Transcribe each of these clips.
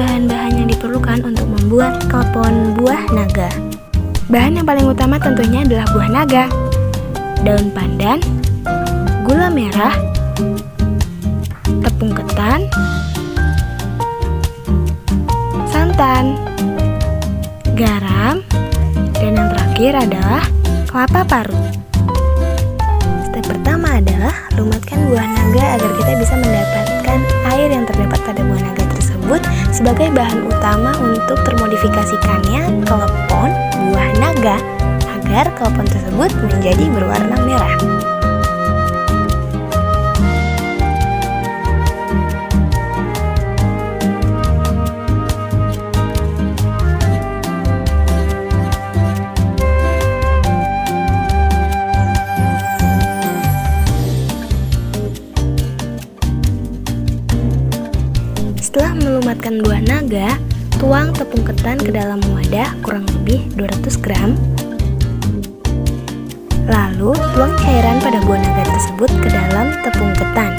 bahan-bahan yang diperlukan untuk membuat klepon buah naga. Bahan yang paling utama tentunya adalah buah naga, daun pandan, gula merah, tepung ketan, santan, garam, dan yang terakhir adalah kelapa parut. Step pertama adalah lumatkan buah naga agar kita bisa mendapatkan air yang terdapat pada buah naga tersebut sebagai bahan utama untuk termodifikasikannya klepon buah naga agar klepon tersebut menjadi berwarna merah. Setelah melumatkan buah naga, tuang tepung ketan ke dalam wadah kurang lebih 200 gram. Lalu, tuang cairan pada buah naga tersebut ke dalam tepung ketan.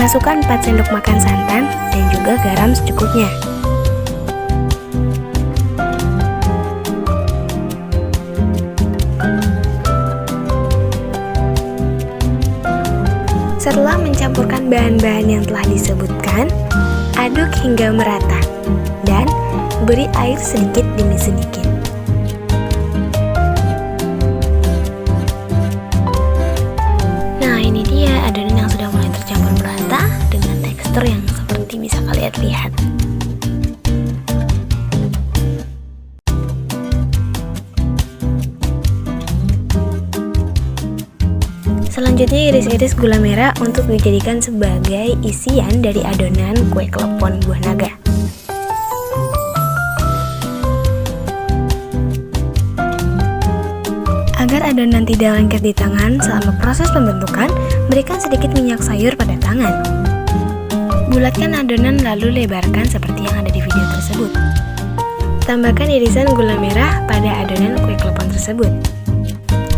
Masukkan 4 sendok makan santan dan juga garam secukupnya. Setelah mencampurkan bahan-bahan yang telah disebutkan, aduk hingga merata dan beri air sedikit demi sedikit. Nah, ini dia adonan yang sudah mulai tercampur merata dengan tekstur yang seperti bisa kalian lihat. Selanjutnya iris-iris gula merah untuk dijadikan sebagai isian dari adonan kue klepon buah naga. Agar adonan tidak lengket di tangan selama proses pembentukan, berikan sedikit minyak sayur pada tangan. Bulatkan adonan lalu lebarkan seperti yang ada di video tersebut. Tambahkan irisan gula merah pada adonan kue klepon tersebut.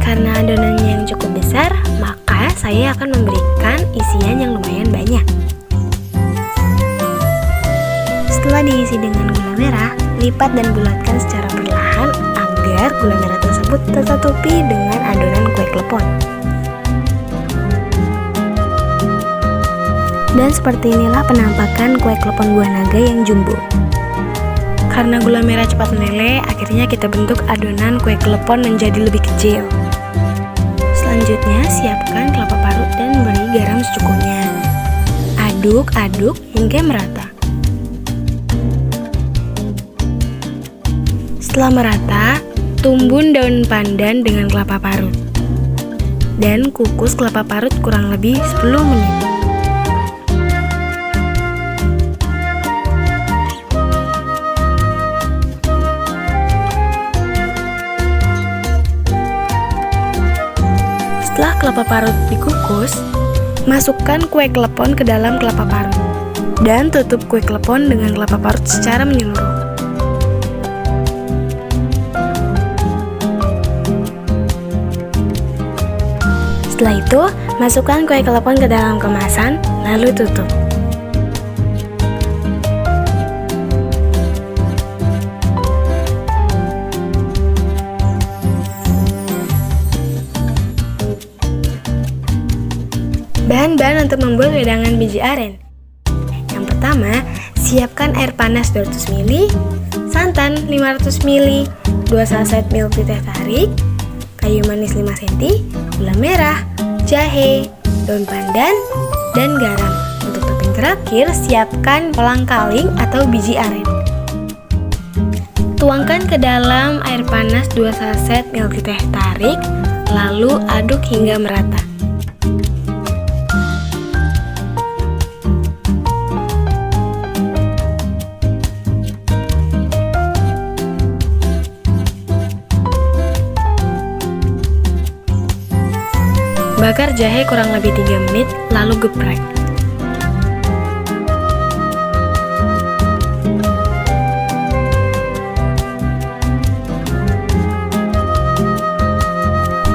Karena adonannya yang cukup besar, maka saya akan memberikan isian yang lumayan banyak. Setelah diisi dengan gula merah, lipat dan bulatkan secara perlahan agar gula merah tersebut tertutupi dengan adonan kue klepon. Dan seperti inilah penampakan kue klepon buah naga yang jumbo. Karena gula merah cepat meleleh, akhirnya kita bentuk adonan kue klepon menjadi lebih kecil. Selanjutnya, siapkan kelapa parut dan beri garam secukupnya. Aduk-aduk hingga merata. Setelah merata, tumbun daun pandan dengan kelapa parut. Dan kukus kelapa parut kurang lebih 10 menit. Setelah kelapa parut dikukus, masukkan kue klepon ke dalam kelapa parut dan tutup kue klepon dengan kelapa parut secara menyeluruh. Setelah itu, masukkan kue klepon ke dalam kemasan, lalu tutup. Bahan-bahan untuk membuat wedangan biji aren. Yang pertama, siapkan air panas 200 ml, santan 500 ml, 2 saset milk tea teh tarik, kayu manis 5 cm, gula merah, jahe, daun pandan, dan garam. Untuk topping terakhir, siapkan kolang-kaling atau biji aren. Tuangkan ke dalam air panas 2 saset milk tea teh tarik, lalu aduk hingga merata. Bakar jahe kurang lebih 3 menit, lalu geprek.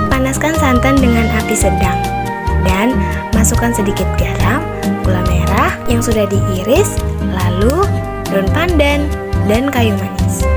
Panaskan santan santan dengan api sedang. Dan masukkan sedikit garam, gula merah yang sudah diiris, lalu daun pandan dan kayu manis.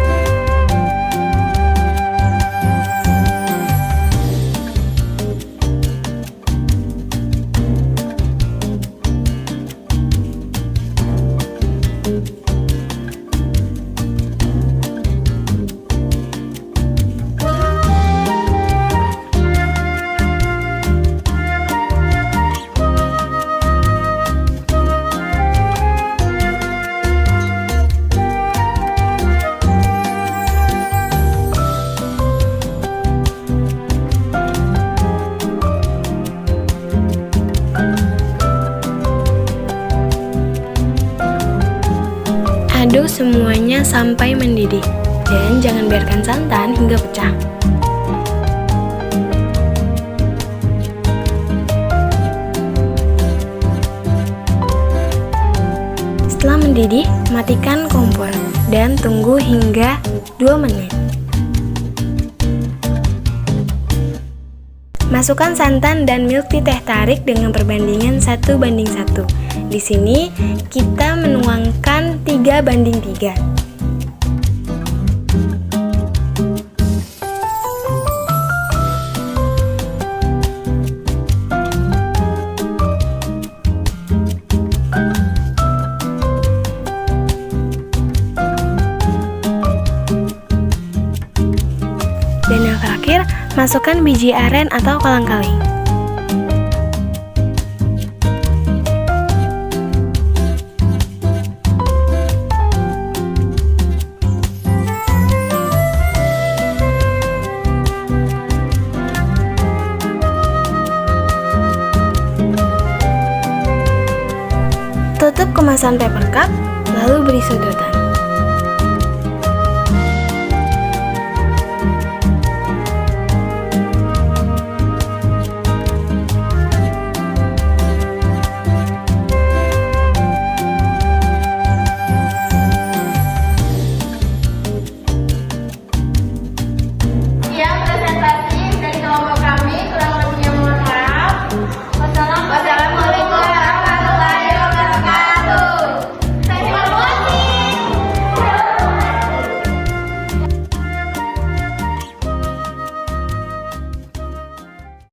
Aduk semuanya sampai mendidih dan jangan biarkan santan hingga pecah. Setelah mendidih, matikan kompor dan tunggu hingga 2 menit. Masukkan santan dan milk tea teh tarik dengan perbandingan 1:1. Di sini kita menuangkan 3:3. Dan yang terakhir, masukkan biji aren atau kolang-kaling. Tutup kemasan paper cup, lalu beri sedotan.